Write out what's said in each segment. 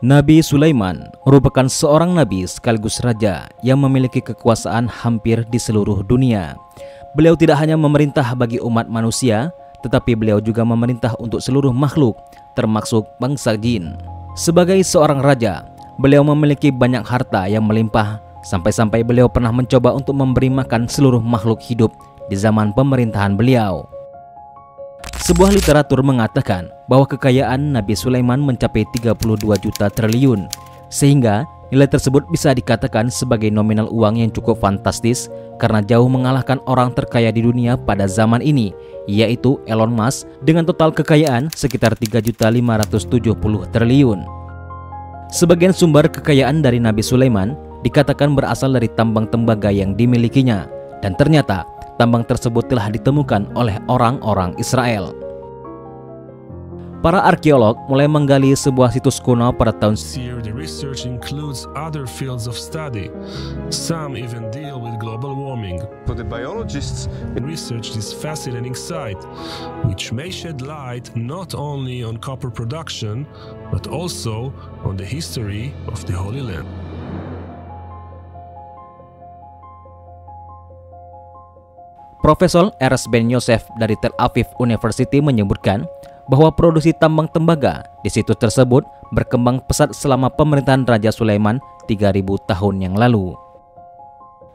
Nabi Sulaiman merupakan seorang nabi sekaligus raja yang memiliki kekuasaan hampir di seluruh dunia. Beliau tidak hanya memerintah bagi umat manusia, tetapi beliau juga memerintah untuk seluruh makhluk, termasuk bangsa jin. Sebagai seorang raja, beliau memiliki banyak harta yang melimpah, sampai-sampai beliau pernah mencoba untuk memberi makan seluruh makhluk hidup di zaman pemerintahan beliau. Sebuah literatur mengatakan bahwa kekayaan Nabi Sulaiman mencapai 32 juta triliun, sehingga nilai tersebut bisa dikatakan sebagai nominal uang yang cukup fantastis karena jauh mengalahkan orang terkaya di dunia pada zaman ini, yaitu Elon Musk dengan total kekayaan sekitar 3.570 triliun. Sebagian sumber kekayaan dari Nabi Sulaiman dikatakan berasal dari tambang tembaga yang dimilikinya, dan ternyata tambang tersebut telah ditemukan oleh orang-orang Israel. Para arkeolog mulai menggali sebuah situs kuno pada tahun The research includes other fields of study. Some even deal with global warming. For the biologists, research this fascinating site, which may shed light not only on copper production, but also on the history of the Holy Land. Profesor Erez Ben Yosef dari Tel Aviv University menyebutkan bahwa produksi tambang tembaga di situs tersebut berkembang pesat selama pemerintahan Raja Sulaiman 3000 tahun yang lalu.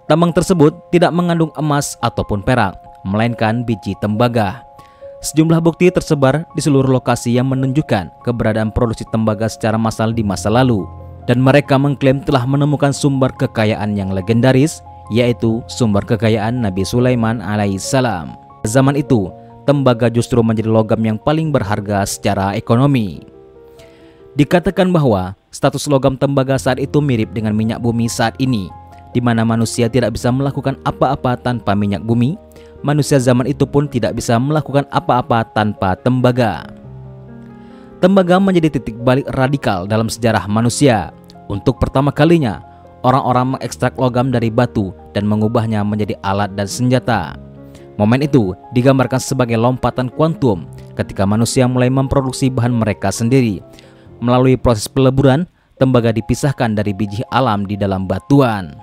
Tambang tersebut tidak mengandung emas ataupun perak, melainkan biji tembaga. Sejumlah bukti tersebar di seluruh lokasi yang menunjukkan keberadaan produksi tembaga secara massal di masa lalu, dan mereka mengklaim telah menemukan sumber kekayaan yang legendaris, yaitu sumber kekayaan Nabi Sulaiman alaihissalam. Zaman itu, tembaga justru menjadi logam yang paling berharga secara ekonomi. Dikatakan bahwa status logam tembaga saat itu mirip dengan minyak bumi saat ini, di mana manusia tidak bisa melakukan apa-apa tanpa minyak bumi. Manusia zaman itu pun tidak bisa melakukan apa-apa tanpa tembaga. Tembaga menjadi titik balik radikal dalam sejarah manusia. Untuk pertama kalinya, orang-orang mengekstrak logam dari batu dan mengubahnya menjadi alat dan senjata. Momen itu digambarkan sebagai lompatan kuantum ketika manusia mulai memproduksi bahan mereka sendiri. Melalui proses peleburan, tembaga dipisahkan dari biji alam di dalam batuan.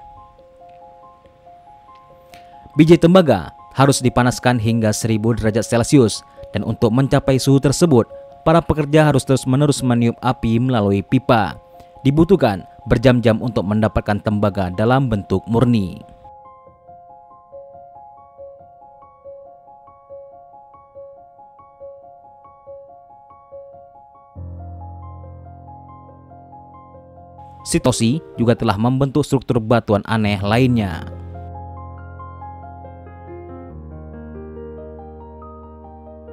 Biji tembaga harus dipanaskan hingga 1000 derajat Celcius, dan untuk mencapai suhu tersebut, para pekerja harus terus-menerus meniup api melalui pipa. Dibutuhkan berjam-jam untuk mendapatkan tembaga dalam bentuk murni. Sitosi juga telah membentuk struktur batuan aneh lainnya.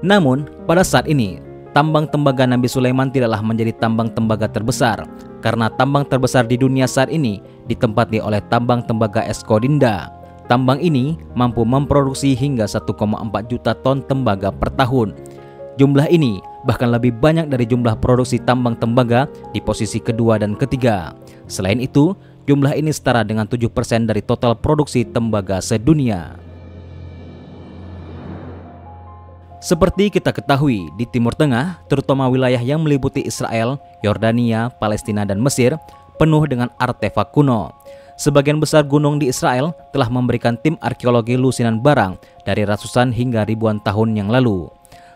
Namun, pada saat ini, tambang tembaga Nabi Sulaiman tidaklah menjadi tambang tembaga terbesar, karena tambang terbesar di dunia saat ini ditempati oleh tambang tembaga Eskodinda. Tambang ini mampu memproduksi hingga 1,4 juta ton tembaga per tahun. Jumlah ini bahkan lebih banyak dari jumlah produksi tambang tembaga di posisi kedua dan ketiga. Selain itu, jumlah ini setara dengan 7% dari total produksi tembaga sedunia. Seperti kita ketahui, di Timur Tengah, terutama wilayah yang meliputi Israel, Yordania, Palestina, dan Mesir, penuh dengan artefak kuno. Sebagian besar gunung di Israel telah memberikan tim arkeologi lusinan barang dari ratusan hingga ribuan tahun yang lalu.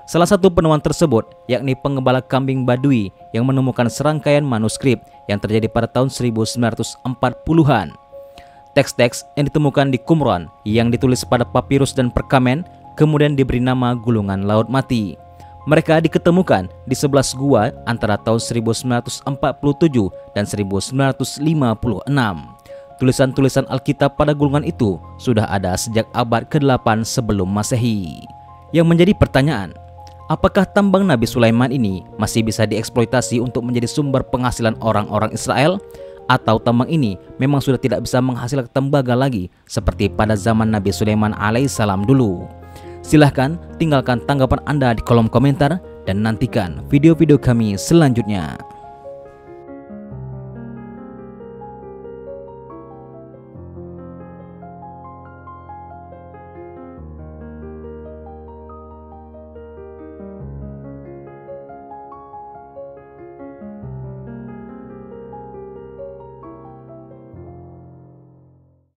Salah satu penemuan tersebut yakni pengembala kambing Badui yang menemukan serangkaian manuskrip yang terjadi pada tahun 1940-an. Teks-teks yang ditemukan di Qumran yang ditulis pada papirus dan perkamen kemudian diberi nama Gulungan Laut Mati. Mereka diketemukan di 11 gua antara tahun 1947 dan 1956. Tulisan-tulisan Alkitab pada gulungan itu sudah ada sejak abad ke-8 sebelum Masehi. Yang menjadi pertanyaan, apakah tambang Nabi Sulaiman ini masih bisa dieksploitasi untuk menjadi sumber penghasilan orang-orang Israel? Atau tambang ini memang sudah tidak bisa menghasilkan tembaga lagi seperti pada zaman Nabi Sulaiman alaihissalam dulu? Silahkan tinggalkan tanggapan Anda di kolom komentar dan nantikan video-video kami selanjutnya.